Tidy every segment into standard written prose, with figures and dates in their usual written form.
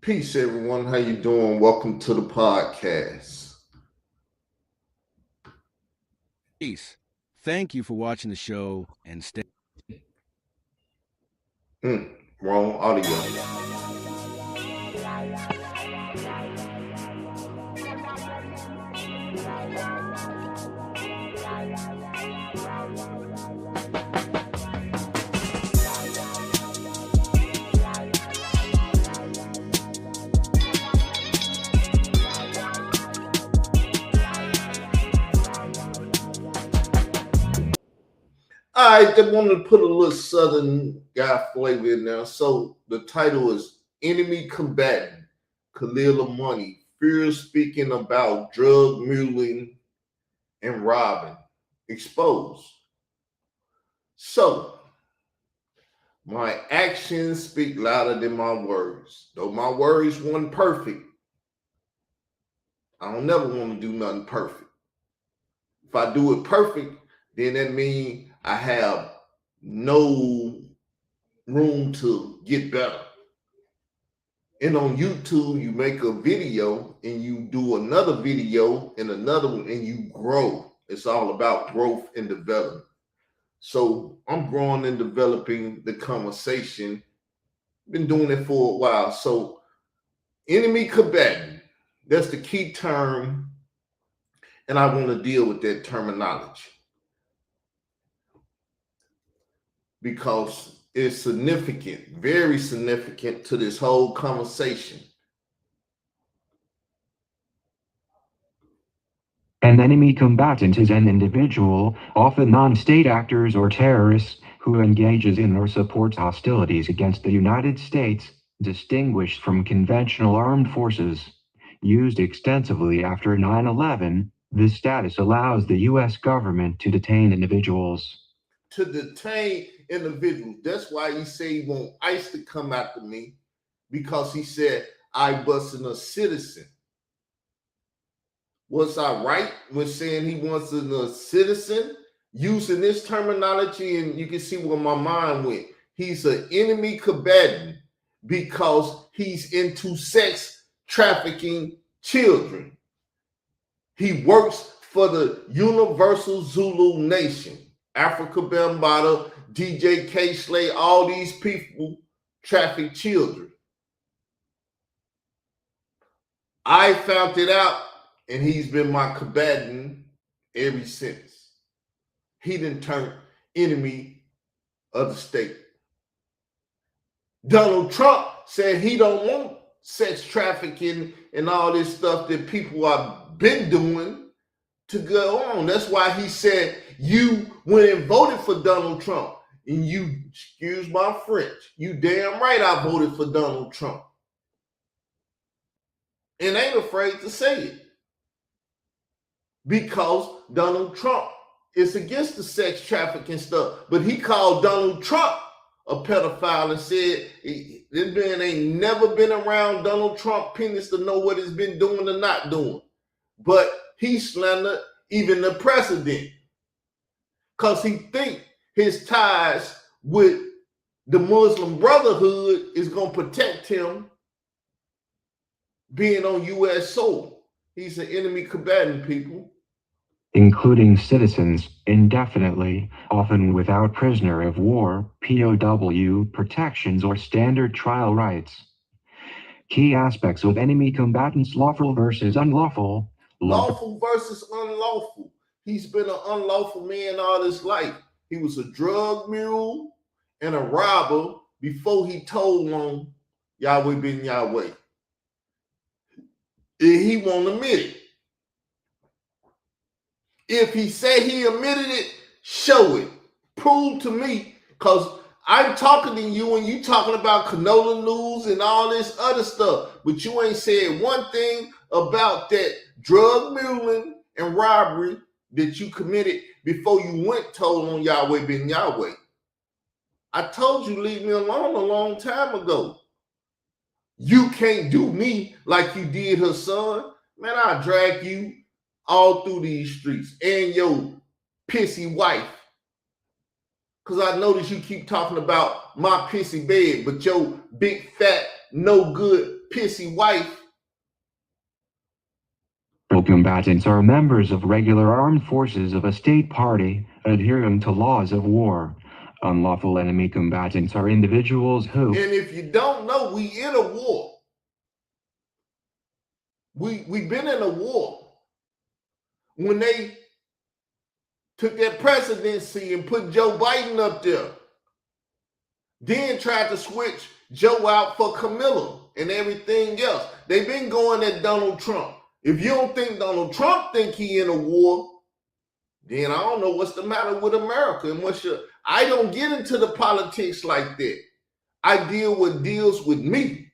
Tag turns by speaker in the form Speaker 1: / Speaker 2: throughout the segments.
Speaker 1: Peace, everyone. How you doing? Welcome to the podcast.
Speaker 2: Peace. Thank you for watching the show and stay.
Speaker 1: Wrong audio. I just wanted to put a little Southern guy flavor in there. So the title is Enemy Combatant, Khalil Amani, fear speaking about drug muling and robbing, exposed. So my actions speak louder than my words. Though my words weren't perfect, I don't never want to do nothing perfect. If I do it perfect, then that means I have no room to get better. And on YouTube, you make a video and you do another video and another one and you grow. It's all about growth and development. So I'm growing and developing the conversation. Been doing it for a while. So enemy combatant, that's the key term. And I want to deal with that terminology because it's significant, very significant to this whole conversation.
Speaker 3: An enemy combatant is an individual, often non-state actors or terrorists, who engages in or supports hostilities against the United States, distinguished from conventional armed forces. Used extensively after 9/11, this status allows the U.S. government to detain individuals.
Speaker 1: To detain individuals. That's why he said he want ICE to come after me, because he said I wasn't a citizen. Was I right when saying he wasn't a citizen? Using this terminology, and you can see where my mind went. He's an enemy combatant because he's into sex trafficking children. He works for the Universal Zulu Nation. Africa Bambaataa, DJ K. Slay, all these people traffic children. I found it out, and he's been my combatant ever since. He didn't turn enemy of the state. Donald Trump said he don't want sex trafficking and all this stuff that people have been doing to go on. That's why he said you went and voted for Donald Trump. And you, excuse my French, you damn right I voted for Donald Trump. And ain't afraid to say it. Because Donald Trump is against the sex trafficking stuff. But he called Donald Trump a pedophile and said this man ain't never been around Donald Trump penis to know what he's been doing or not doing. But he slandered even the president because he think his ties with the Muslim Brotherhood is going to protect him being on U.S. soil. He's an enemy combatant, people.
Speaker 3: Including citizens, indefinitely, often without prisoner of war, POW, protections or standard trial rights. Key aspects of enemy combatants: lawful versus unlawful.
Speaker 1: Lawful versus unlawful. He's been an unlawful man all his life. He was a drug mule and a robber before he told on Yahweh ben Yahweh. He won't admit it. If he said he admitted it, show it. Prove to me, because I'm talking to you and you talking about canola news and all this other stuff, but you ain't said one thing about that drug muling and robbery that you committed before you went told on Yahweh ben Yahweh. I told you leave me alone a long time ago. You can't do me like you did her son. Man, I'll drag you all through these streets and your pissy wife. Because I notice you keep talking about my pissy bed, but your big, fat, no good pissy wife.
Speaker 3: Combatants are members of regular armed forces of a state party, adhering to laws of war. Unlawful enemy combatants are individuals who...
Speaker 1: And if you don't know, we in a war. We've been in a war. When they took that presidency and put Joe Biden up there, then tried to switch Joe out for Camilla and everything else. They've been going at Donald Trump. If you don't think Donald Trump think he in a war, then I don't know what's the matter with America. And I don't get into the politics like that. I deal with deals with me.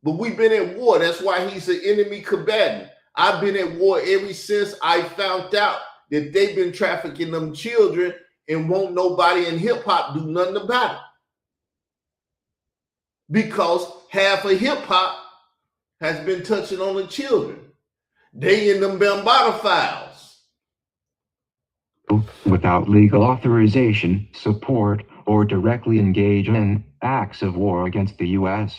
Speaker 1: But we've been at war. That's why he's an enemy combatant. I've been at war ever since I found out that they've been trafficking them children and won't nobody in hip hop do nothing about it. Because half of hip hop has been touching on the children. They in them Bambaataa files.
Speaker 3: Without legal authorization, support, or directly engage in acts of war against the U.S.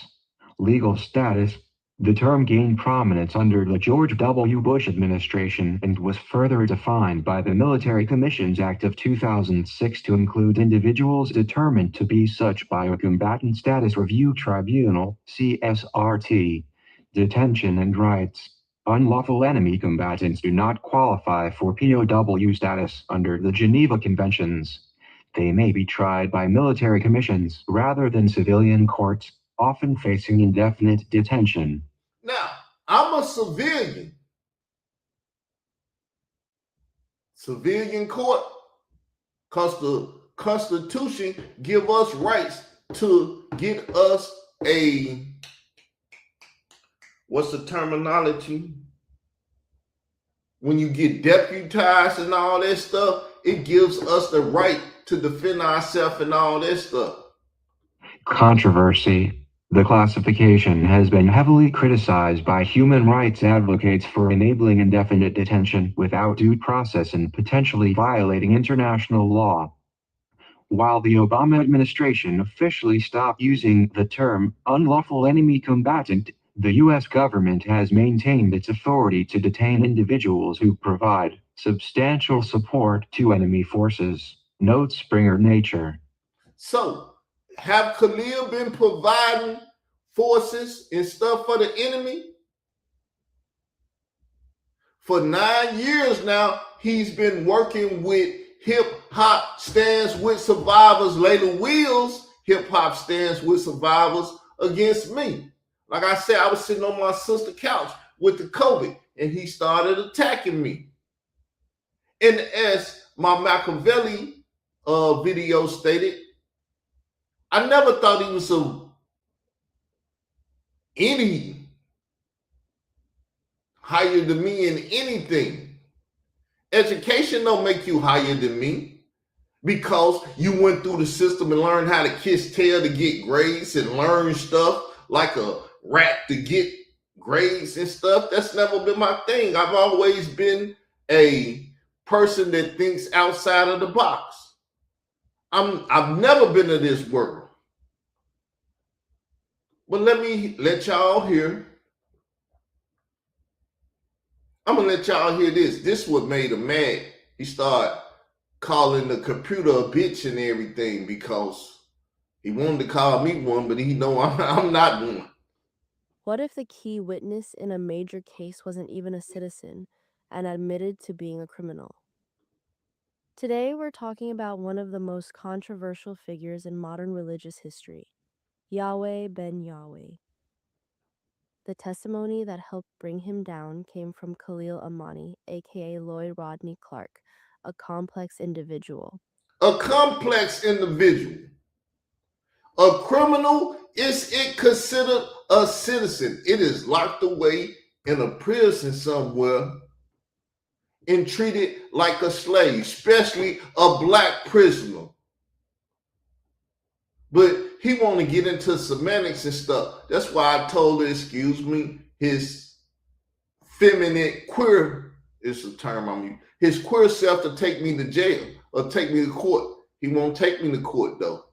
Speaker 3: Legal status. The term gained prominence under the George W. Bush administration and was further defined by the Military Commissions Act of 2006 to include individuals determined to be such by a Combatant Status Review Tribunal, CSRT. Detention and rights. Unlawful enemy combatants do not qualify for POW status under the Geneva Conventions. They may be tried by military commissions rather than civilian courts, often facing indefinite detention.
Speaker 1: Now, I'm a civilian. Civilian court, because the Constitution give us rights to get us a, what's the terminology? When you get deputized and all that stuff, it gives us the right to defend ourselves and all that stuff.
Speaker 3: Controversy. The classification has been heavily criticized by human rights advocates for enabling indefinite detention without due process and potentially violating international law. While the Obama administration officially stopped using the term unlawful enemy combatant, the U.S. government has maintained its authority to detain individuals who provide substantial support to enemy forces. Note Springer Nature.
Speaker 1: So, have Khalil been providing forces and stuff for the enemy? For 9 years now, he's been working with Hip Hop Stands with Survivors, Layla Wheels, Hip Hop Stands with Survivors against me. Like I said, I was sitting on my sister's couch with the COVID, and he started attacking me. And as my Machiavelli video stated, I never thought he was any higher than me in anything. Education don't make you higher than me because you went through the system and learned how to kiss tail to get grades and learn stuff like a rat to get grades and stuff. That's never been my thing. I've always been a person that thinks outside of the box. I've never been to this world. But let me let y'all hear. I'm going to let y'all hear this. This is what made him mad. He started calling the computer a bitch and everything because he wanted to call me one, but he know I'm not one.
Speaker 4: What if the key witness in a major case wasn't even a citizen and admitted to being a criminal? Today, we're talking about one of the most controversial figures in modern religious history, Yahweh ben Yahweh. The testimony that helped bring him down came from Khalil Amani, aka Lloyd Rodney Clark, a complex individual.
Speaker 1: A complex individual. A criminal, is it considered a citizen? It is locked away in a prison somewhere and treated like a slave, especially a black prisoner. But he want to get into semantics and stuff. That's why I told her, excuse me, his feminine queer is the term I'm using. His queer self to take me to jail or take me to court. He won't take me to court though.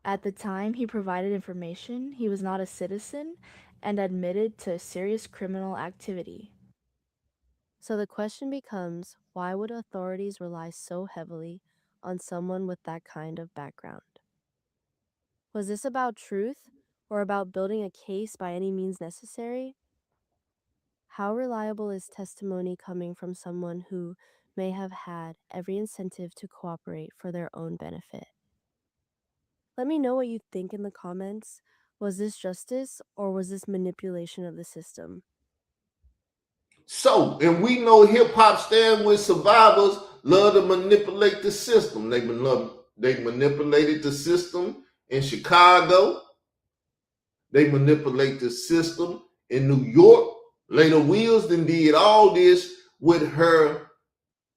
Speaker 5: At the time he provided information, he was not a citizen and admitted to serious criminal activity.
Speaker 4: So the question becomes, why would authorities rely so heavily on someone with that kind of background? Was this about truth or about building a case by any means necessary? How reliable is testimony coming from someone who may have had every incentive to cooperate for their own benefit? Let me know what you think in the comments. Was this justice or was this manipulation of the system?
Speaker 1: So, and we know hip hop stand with survivors love to manipulate the system. They manipulated the system in Chicago. They manipulate the system in New York. Lena Wilson did all this with her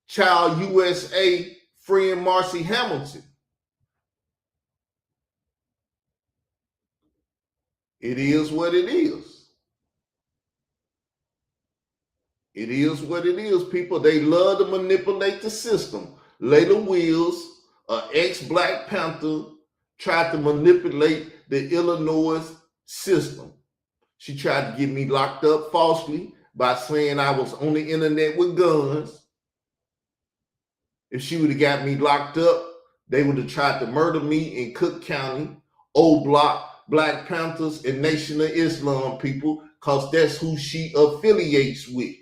Speaker 1: Child USA friend Marcy Hamilton. It is what it is. It is what it is, people. They love to manipulate the system. Layla Wills, an ex-Black Panther, tried to manipulate the Illinois system. She tried to get me locked up falsely by saying I was on the internet with guns. If she would have got me locked up, they would have tried to murder me in Cook County, O Block, Black Panthers, and Nation of Islam people, because that's who she affiliates with.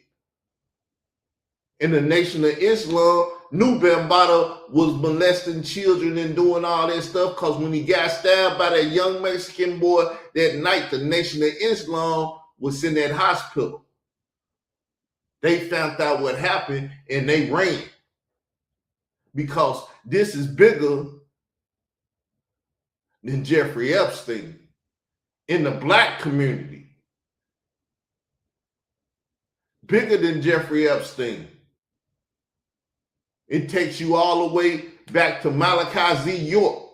Speaker 1: In the Nation of Islam, New Bambaataa was molesting children and doing all that stuff, because when he got stabbed by that young Mexican boy that night, the Nation of Islam was in that hospital. They found out what happened and they ran, because this is bigger than Jeffrey Epstein in the Black community. Bigger than Jeffrey Epstein. It takes you all the way back to Malachi Z. York,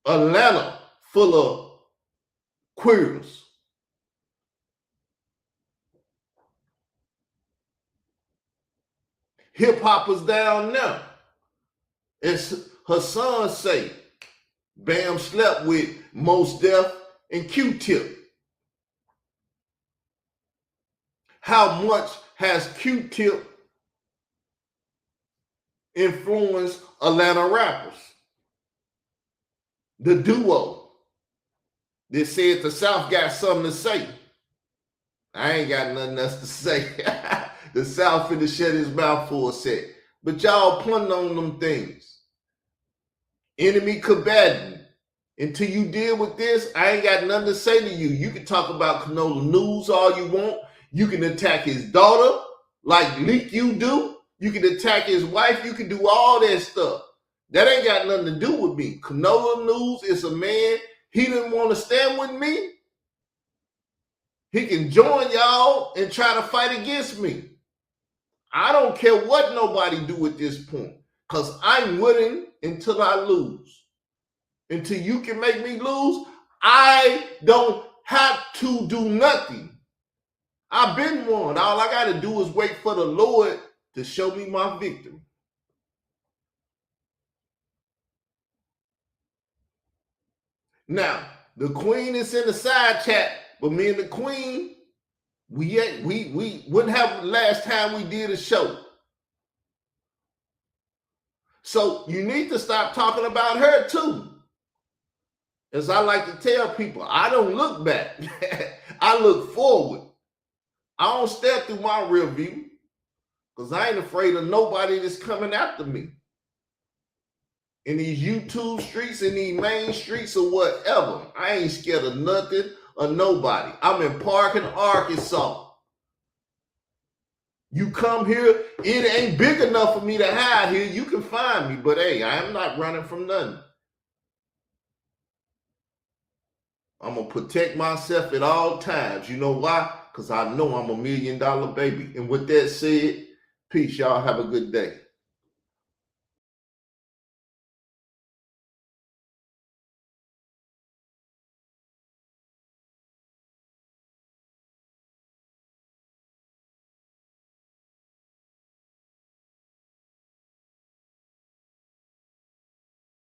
Speaker 1: Atlanta, full of queers. Hip hoppers down now. As her son say, Bam slept with Mos Def and Q-Tip. How much has Q-Tip influenced Atlanta rappers? The duo that said the South got something to say. I ain't got nothing else to say. The South finna shut his mouth for a sec. But y'all punting on them things. Enemy combatant. Until you deal with this, I ain't got nothing to say to you. You can talk about canola news all you want. You can attack his daughter like Leak you do. You can attack his wife. You can do all that stuff. That ain't got nothing to do with me. Canola news is a man. He didn't want to stand with me. He can join y'all and try to fight against me. I don't care what nobody do at this point, because I'm winning until I lose. Until you can make me lose, I don't have to do nothing. I've been won. All I got to do is wait for the Lord to show me my victory. Now, the queen is in the side chat, but me and the queen, we wouldn't have the last time we did a show. So you need to stop talking about her too. As I like to tell people, I don't look back. I look forward. I don't stare through my rear view, because I ain't afraid of nobody that's coming after me. In these YouTube streets, in these main streets or whatever, I ain't scared of nothing or nobody. I'm in Parkin, Arkansas. You come here, it ain't big enough for me to hide here. You can find me, but hey, I am not running from nothing. I'm going to protect myself at all times. You know why? Because I know I'm $1 million baby. And with that said, peace. Y'all have a good day.